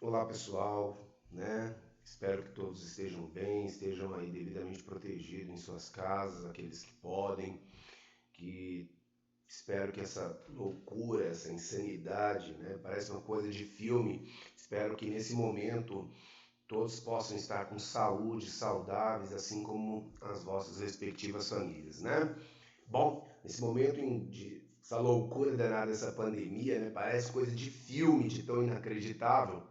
Olá pessoal, né? Espero que todos estejam bem, estejam aí devidamente protegidos em suas casas, aqueles que podem, que espero que essa loucura, essa insanidade, né? Parece uma coisa de filme. Espero que nesse momento todos possam estar com saúde, saudáveis, assim como as vossas respectivas famílias, né? Bom, nesse momento de essa loucura danada dessa pandemia, né? Parece coisa de filme, de tão inacreditável.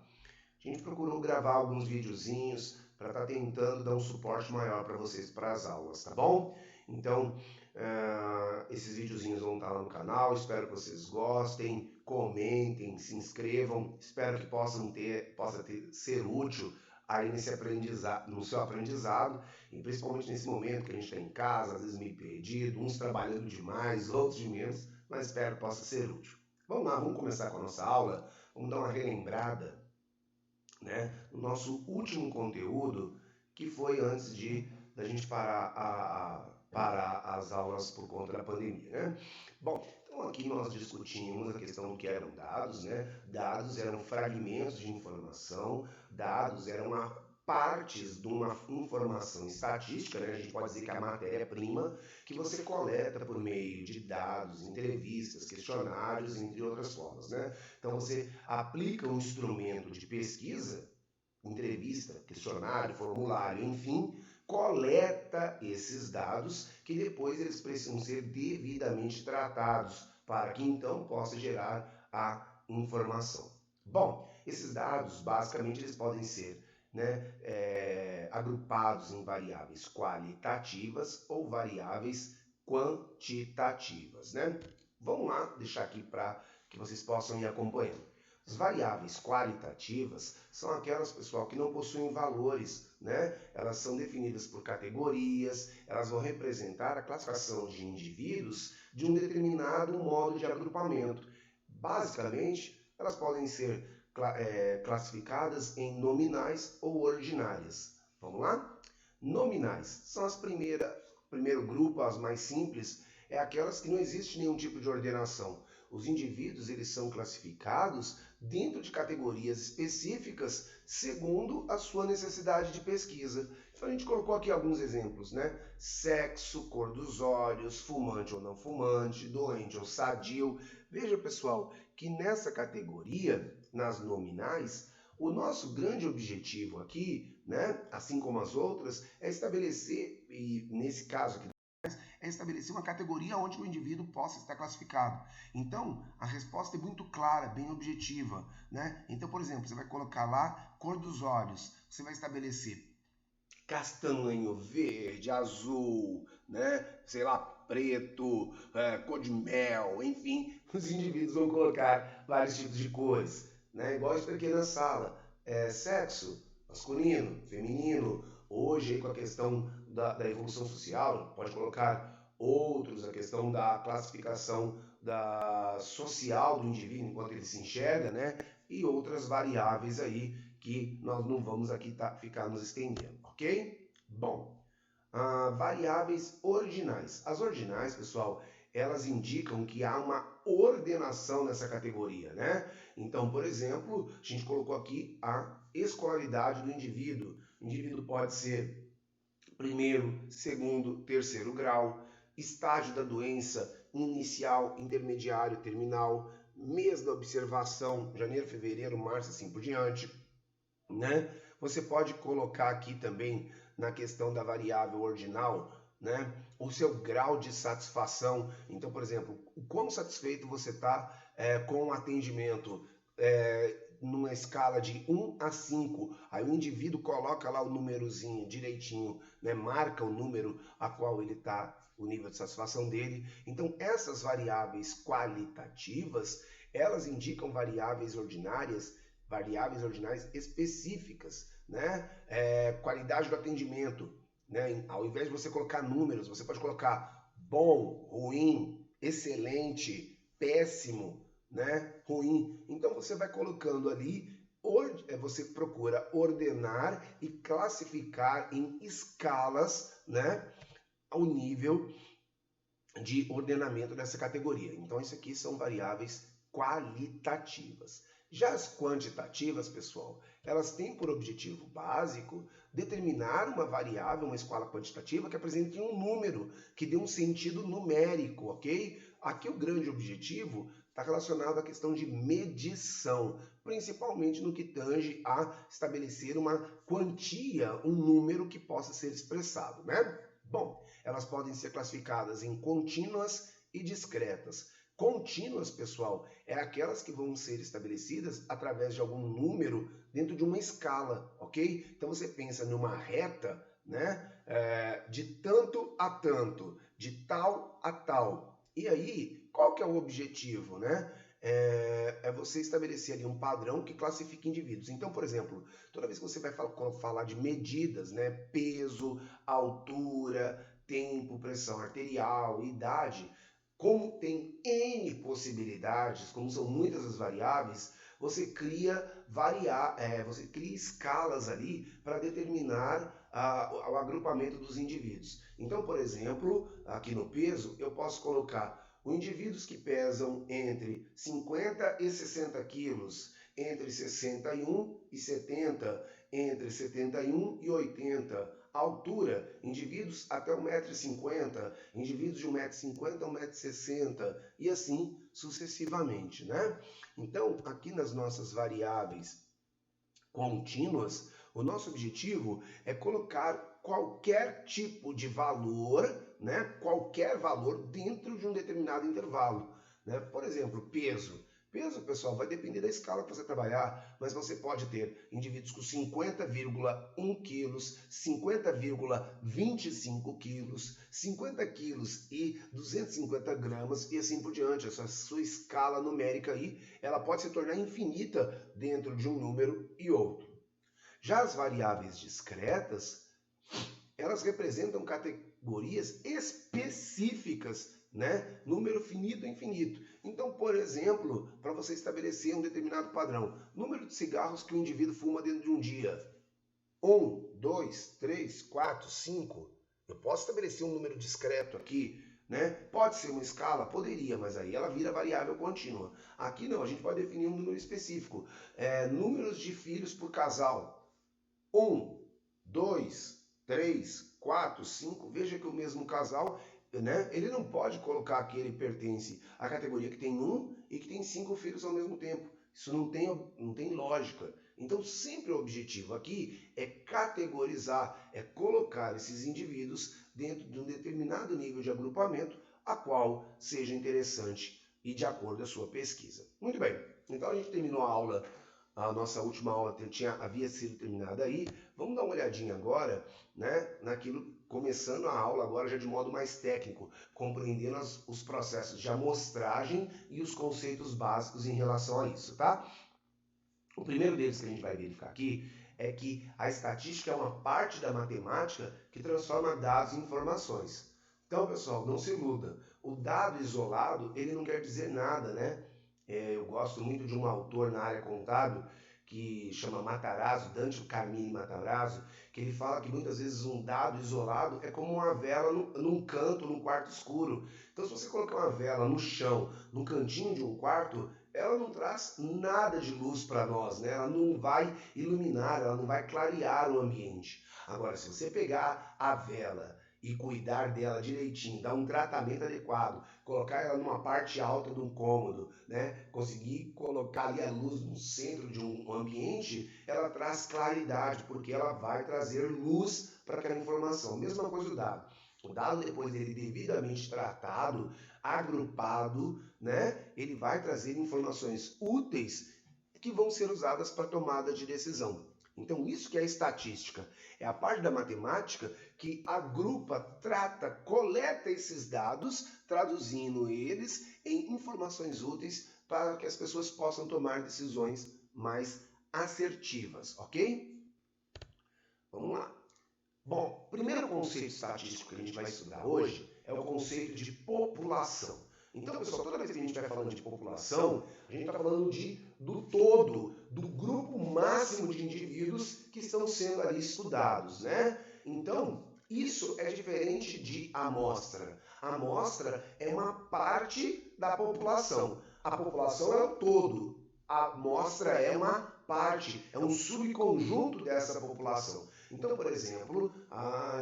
A gente procurou gravar alguns videozinhos para estar tentando dar um suporte maior para vocês para as aulas, tá bom? Então, esses videozinhos vão estar lá no canal, espero que vocês gostem, comentem, se inscrevam, espero que possa ser útil aí nesse aprendizado, no seu aprendizado, e principalmente nesse momento que a gente está em casa, às vezes meio perdido, uns trabalhando demais, outros de menos, mas espero que possa ser útil. Vamos lá, vamos começar com a nossa aula, vamos dar uma relembrada, né, no nosso último conteúdo, que foi antes de da gente parar as aulas por conta da pandemia, né? Bom, então aqui nós discutimos a questão do que eram dados, né? Dados eram fragmentos de informação, dados eram partes de uma informação estatística, né? A gente pode dizer que a matéria-prima que você coleta por meio de dados, entrevistas, questionários, entre outras formas, né? Então você aplica um instrumento de pesquisa, entrevista, questionário, formulário, enfim, coleta esses dados que depois eles precisam ser devidamente tratados para que então possa gerar a informação. Bom, esses dados basicamente eles podem ser, né, agrupados em variáveis qualitativas ou variáveis quantitativas, né? Vamos lá, deixar aqui para que vocês possam ir acompanhando. As variáveis qualitativas são aquelas, pessoal, que não possuem valores, né? Elas são definidas por categorias, elas vão representar a classificação de indivíduos de um determinado modo de agrupamento. Basicamente, elas podem ser classificadas em nominais ou ordinárias. Vamos lá? Nominais são primeiro grupo, as mais simples, é aquelas que não existe nenhum tipo de ordenação. Os indivíduos eles são classificados dentro de categorias específicas segundo a sua necessidade de pesquisa. Então a gente colocou aqui alguns exemplos, né? Sexo, cor dos olhos, fumante ou não fumante, doente ou sadio. Veja, pessoal, que nessa categoria, nas nominais, o nosso grande objetivo aqui, né, assim como as outras, é estabelecer, e nesse caso aqui, é estabelecer uma categoria onde o indivíduo possa estar classificado. Então, a resposta é muito clara, bem objetiva, né? Então, por exemplo, você vai colocar lá cor dos olhos, você vai estabelecer castanho, verde, azul, né? Sei lá, preto, cor de mel, enfim, os indivíduos vão colocar vários tipos de cores, né? Igual eu expliquei na sala. Sexo, masculino, feminino. Hoje, com a questão da evolução social, pode colocar outros, a questão da classificação da social do indivíduo enquanto ele se enxerga, né? E outras variáveis aí que nós não vamos aqui ficar nos estendendo, ok? Bom, variáveis ordinais. As ordinais, pessoal, elas indicam que há uma ordenação nessa categoria, né? Então, por exemplo, a gente colocou aqui a escolaridade do indivíduo. O indivíduo pode ser primeiro, segundo, terceiro grau, estágio da doença inicial, intermediário, terminal, mês da observação, janeiro, fevereiro, março, assim por diante, né? Você pode colocar aqui também na questão da variável ordinal, né, o seu grau de satisfação. Então, por exemplo, o quão satisfeito você está com o atendimento numa escala de 1 a 5. Aí o indivíduo coloca lá o númerozinho direitinho, né, marca o número a qual ele está, o nível de satisfação dele. Então, essas variáveis qualitativas, elas indicam variáveis ordinais específicas, né? Qualidade do atendimento, né? Ao invés de você colocar números, você pode colocar bom, ruim, excelente, péssimo, né? Ruim. Então você vai colocando ali, você procura ordenar e classificar em escalas, né? Ao nível de ordenamento dessa categoria. Então isso aqui são variáveis qualitativas. Já as quantitativas, pessoal, elas têm por objetivo básico determinar uma variável, uma escala quantitativa que apresente um número, que dê um sentido numérico, ok? Aqui o grande objetivo está relacionado à questão de medição, principalmente no que tange a estabelecer uma quantia, um número que possa ser expressado, né? Bom, elas podem ser classificadas em contínuas e discretas. Contínuas, pessoal, é aquelas que vão ser estabelecidas através de algum número dentro de uma escala, ok? Então você pensa numa reta, né? De tanto a tanto, de tal a tal. E aí, qual que é o objetivo, né? É você estabelecer ali um padrão que classifique indivíduos. Então, por exemplo, toda vez que você vai falar de medidas, né? Peso, altura, tempo, pressão arterial, idade, como tem N possibilidades, como são muitas as variáveis, você cria escalas ali para determinar o agrupamento dos indivíduos. Então, por exemplo, aqui no peso, eu posso colocar indivíduos que pesam entre 50 e 60 quilos, entre 61 e 70, entre 71 e 80. Altura, indivíduos até 1,50 m, indivíduos de 1,50 m a 1,60 m e assim sucessivamente, né? Então, aqui nas nossas variáveis contínuas, o nosso objetivo é colocar qualquer tipo de valor, né? Qualquer valor dentro de um determinado intervalo, né? Por exemplo, peso. Peso, pessoal, vai depender da escala que você trabalhar, mas você pode ter indivíduos com 50,1 quilos, 50,25 quilos, 50 quilos e 250 gramas e assim por diante. Essa sua escala numérica aí, ela pode se tornar infinita dentro de um número e outro. Já as variáveis discretas, elas representam categorias específicas, né? Número finito e infinito. Então, por exemplo, para você estabelecer um determinado padrão, número de cigarros que o indivíduo fuma dentro de um dia. 1, 2, 3, 4, 5. Eu posso estabelecer um número discreto aqui, né? Pode ser uma escala? Poderia, mas aí ela vira variável contínua. Aqui não, a gente pode definir um número específico. Números de filhos por casal. 1, 2, 3, 4, 5. Veja que o mesmo casal, né, ele não pode colocar que ele pertence à categoria que tem 1 e que tem 5 filhos ao mesmo tempo. Isso não tem lógica. Então, sempre o objetivo aqui é categorizar, é colocar esses indivíduos dentro de um determinado nível de agrupamento, a qual seja interessante e de acordo com a sua pesquisa. Muito bem, então a gente terminou a aula. A nossa última aula havia sido terminada aí. Vamos dar uma olhadinha agora, né, naquilo, começando a aula agora já de modo mais técnico, compreendendo os processos de amostragem e os conceitos básicos em relação a isso, tá? O primeiro deles que a gente vai verificar aqui é que a estatística é uma parte da matemática que transforma dados em informações. Então, pessoal, não se iluda. O dado isolado, ele não quer dizer nada, né? Eu gosto muito de um autor na área contábil que chama Matarazzo, Dante Carmine Matarazzo, que ele fala que muitas vezes um dado isolado é como uma vela num canto, num quarto escuro. Então, se você colocar uma vela no chão, no cantinho de um quarto, ela não traz nada de luz para nós, né? Ela não vai iluminar, ela não vai clarear o ambiente. Agora, se você pegar a vela e cuidar dela direitinho, dar um tratamento adequado, colocar ela numa parte alta de um cômodo, né? Conseguir colocar ali a luz no centro de um ambiente, ela traz claridade, porque ela vai trazer luz para aquela informação. Mesma coisa do dado. O dado, depois dele devidamente tratado, agrupado, né? Ele vai trazer informações úteis que vão ser usadas para tomada de decisão. Então, isso que é a estatística. É a parte da matemática que agrupa, trata, coleta esses dados, traduzindo eles em informações úteis para que as pessoas possam tomar decisões mais assertivas, ok? Vamos lá. Bom, o primeiro conceito estatístico que a gente vai estudar hoje é o conceito de população. Então, pessoal, toda vez que a gente vai falando de população, a gente está falando do todo, do grupo máximo de indivíduos que estão sendo ali estudados, né? Então, isso é diferente de amostra. A amostra é uma parte da população. a população é o todo, a amostra é uma parte, é um subconjunto dessa população. Então, por exemplo,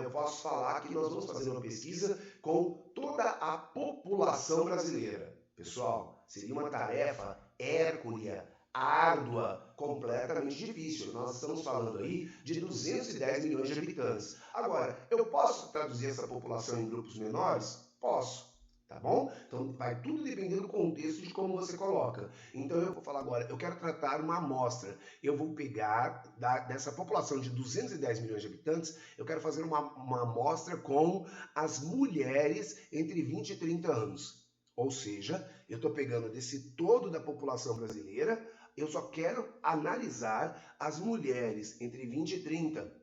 eu posso falar que nós vamos fazer uma pesquisa com toda a população brasileira. Pessoal, seria uma tarefa hércula, árdua, completamente difícil. Nós estamos falando aí de 210 milhões de habitantes. Agora, eu posso traduzir essa população em grupos menores? Posso. Tá bom? Então vai tudo depender do contexto de como você coloca. Então eu vou falar agora, eu quero tratar uma amostra. Eu vou pegar dessa população de 210 milhões de habitantes, eu quero fazer uma amostra com as mulheres entre 20 e 30 anos. Ou seja, eu estou pegando desse todo da população brasileira, eu só quero analisar as mulheres entre 20 e 30.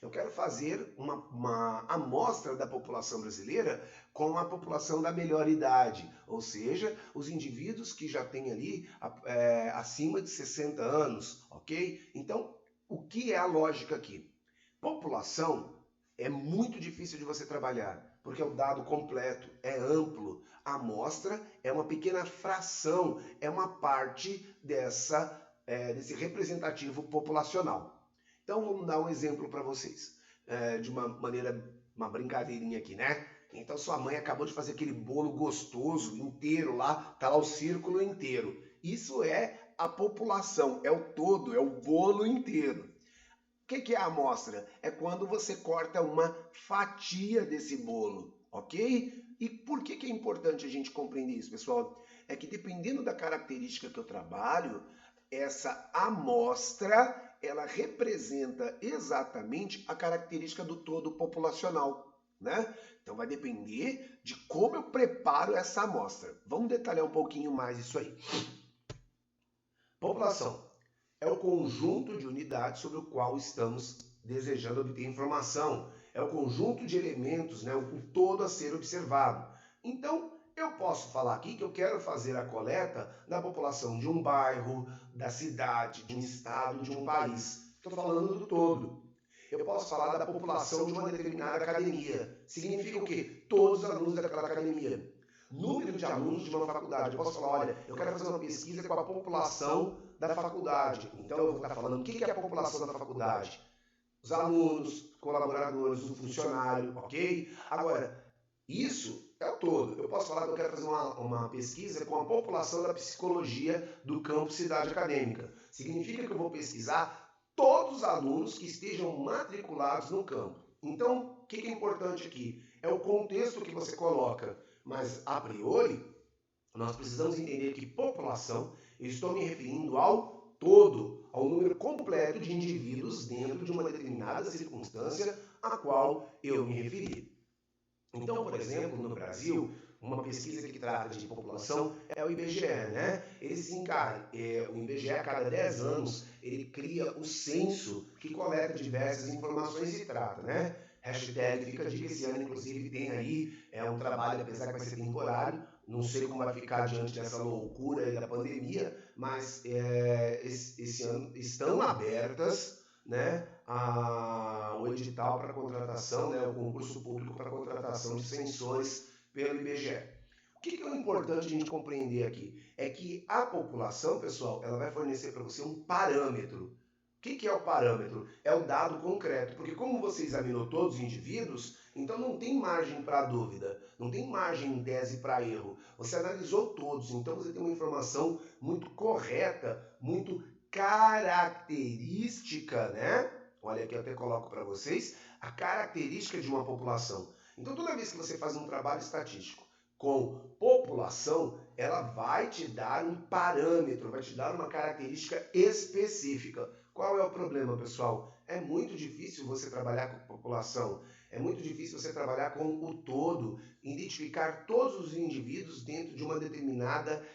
Eu quero fazer uma amostra da população brasileira com a população da melhor idade, ou seja, os indivíduos que já têm ali acima de 60 anos, ok? Então, o que é a lógica aqui? População é muito difícil de você trabalhar, porque é o dado completo, é amplo. A amostra é uma pequena fração, é uma parte desse representativo populacional. Então vamos dar um exemplo para vocês, de uma maneira, uma brincadeirinha aqui, né? Então sua mãe acabou de fazer aquele bolo gostoso, inteiro lá, tá lá o círculo inteiro. Isso é a população, é o todo, é o bolo inteiro. O que é a amostra? É quando você corta uma fatia desse bolo, ok? E por que é importante a gente compreender isso, pessoal? É que dependendo da característica que eu trabalho, essa amostra ela representa exatamente a característica do todo populacional, né? Então vai depender de como eu preparo essa amostra. Vamos detalhar um pouquinho mais isso aí. População é o conjunto de unidades sobre o qual estamos desejando obter informação. É o conjunto de elementos, né, o todo a ser observado. Então, eu posso falar aqui que eu quero fazer a coleta da população de um bairro, da cidade, de um estado, de um país. Estou falando do todo. Eu posso falar da população de uma determinada academia. Significa o quê? Todos os alunos daquela academia. Número de alunos de uma faculdade. Eu posso falar, olha, eu quero fazer uma pesquisa com a população da faculdade. Então eu vou estar falando o que é a população da faculdade. Os alunos, colaboradores, o funcionário, ok? Agora, isso é o todo. Eu posso falar que eu quero fazer uma pesquisa com a população da psicologia do campo cidade acadêmica. Significa que eu vou pesquisar todos os alunos que estejam matriculados no campo. Então, o que é importante aqui? É o contexto que você coloca. Mas, a priori, nós precisamos entender que população, eu estou me referindo ao todo, ao número completo de indivíduos dentro de uma determinada circunstância a qual eu me referi. Então, por exemplo, no Brasil, uma pesquisa que trata de população é o IBGE, né? Ele se encarga, o IBGE a cada 10 anos, ele cria o censo que coleta diversas informações e trata, né? Hashtag fica a dica, esse ano inclusive tem aí um trabalho, apesar que vai ser temporário, não sei como vai ficar diante dessa loucura aí da pandemia, mas esse ano estão abertas, né, o edital para contratação, né, o concurso público para contratação de censores pelo IBGE. O que é importante a gente compreender aqui? É que a população, pessoal, ela vai fornecer para você um parâmetro. O que é o parâmetro? É o dado concreto, porque como você examinou todos os indivíduos, então não tem margem para dúvida, não tem margem em tese para erro. Você analisou todos, então você tem uma informação muito correta, muito característica, né? Olha aqui, eu até coloco para vocês a característica de uma população. Então, toda vez que você faz um trabalho estatístico com população, ela vai te dar um parâmetro, vai te dar uma característica específica. Qual é o problema, pessoal? É muito difícil você trabalhar com população, é muito difícil você trabalhar com o todo, identificar todos os indivíduos dentro de uma determinada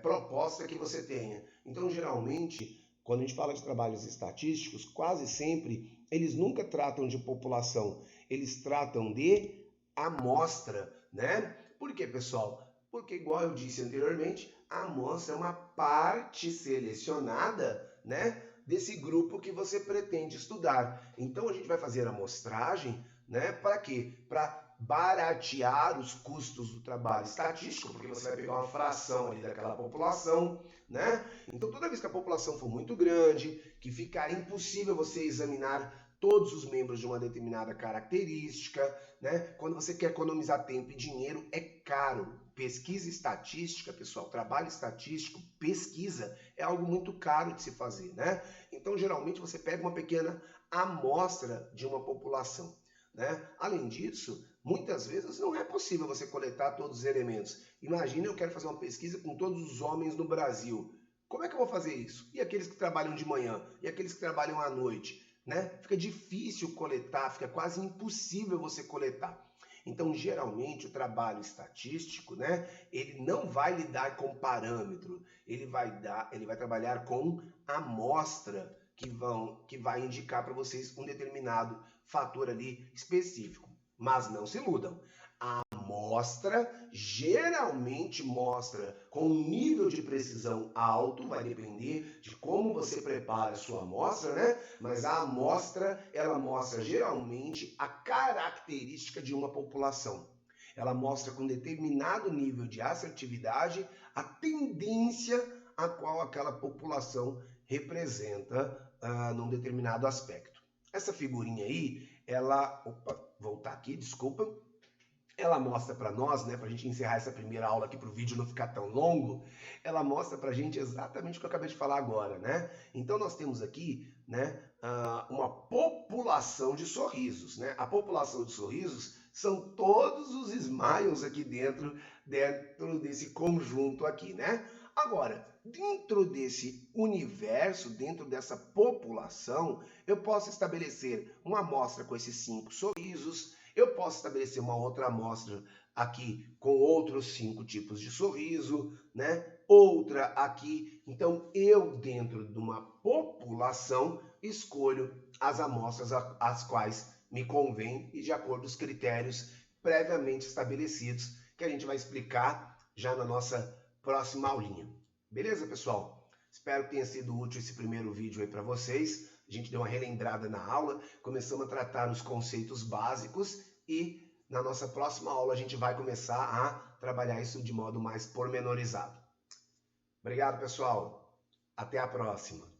proposta que você tenha. Então, geralmente, quando a gente fala de trabalhos estatísticos, quase sempre eles nunca tratam de população, eles tratam de amostra, né? Por quê, pessoal? Porque, igual eu disse anteriormente, a amostra é uma parte selecionada, né, desse grupo que você pretende estudar. Então, a gente vai fazer a amostragem, né, para quê? Para baratear os custos do trabalho estatístico, porque você vai pegar uma fração ali daquela população, né? Então, toda vez que a população for muito grande, que ficar impossível você examinar todos os membros de uma determinada característica, né? Quando você quer economizar tempo e dinheiro, é caro. Pesquisa estatística, pessoal, trabalho estatístico, pesquisa é algo muito caro de se fazer, né? Então, geralmente, você pega uma pequena amostra de uma população, né? Além disso, muitas vezes não é possível você coletar todos os elementos. Imagina, eu quero fazer uma pesquisa com todos os homens no Brasil. Como é que eu vou fazer isso? E aqueles que trabalham de manhã? E aqueles que trabalham à noite? Né? Fica difícil coletar, fica quase impossível você coletar. Então, geralmente, o trabalho estatístico, né, ele não vai lidar com parâmetro, ele vai trabalhar com amostra que vai indicar para vocês um determinado fator ali específico. Mas não se iludam. A amostra geralmente mostra com um nível de precisão alto, vai depender de como você prepara a sua amostra, né? Mas a amostra, ela mostra geralmente a característica de uma população. Ela mostra com determinado nível de assertividade a tendência a qual aquela população representa num determinado aspecto. Essa figurinha aí, ela... Opa, voltar aqui, desculpa. Ela mostra para nós, né, para a gente encerrar essa primeira aula aqui para o vídeo não ficar tão longo, ela mostra para a gente exatamente o que eu acabei de falar agora, né? Então nós temos aqui, né, uma população de sorrisos, né? A população de sorrisos são todos os smiles aqui dentro desse conjunto aqui, né? Agora, dentro desse universo, dentro dessa população, eu posso estabelecer uma amostra com esses 5 sorrisos. Eu posso estabelecer uma outra amostra aqui com outros 5 tipos de sorriso, né? Outra aqui. Então, eu, dentro de uma população, escolho as amostras às quais me convém e de acordo com os critérios previamente estabelecidos, que a gente vai explicar já na nossa próxima aulinha. Beleza, pessoal? Espero que tenha sido útil esse primeiro vídeo aí para vocês. A gente deu uma relembrada na aula, começamos a tratar os conceitos básicos e na nossa próxima aula a gente vai começar a trabalhar isso de modo mais pormenorizado. Obrigado, pessoal. Até a próxima.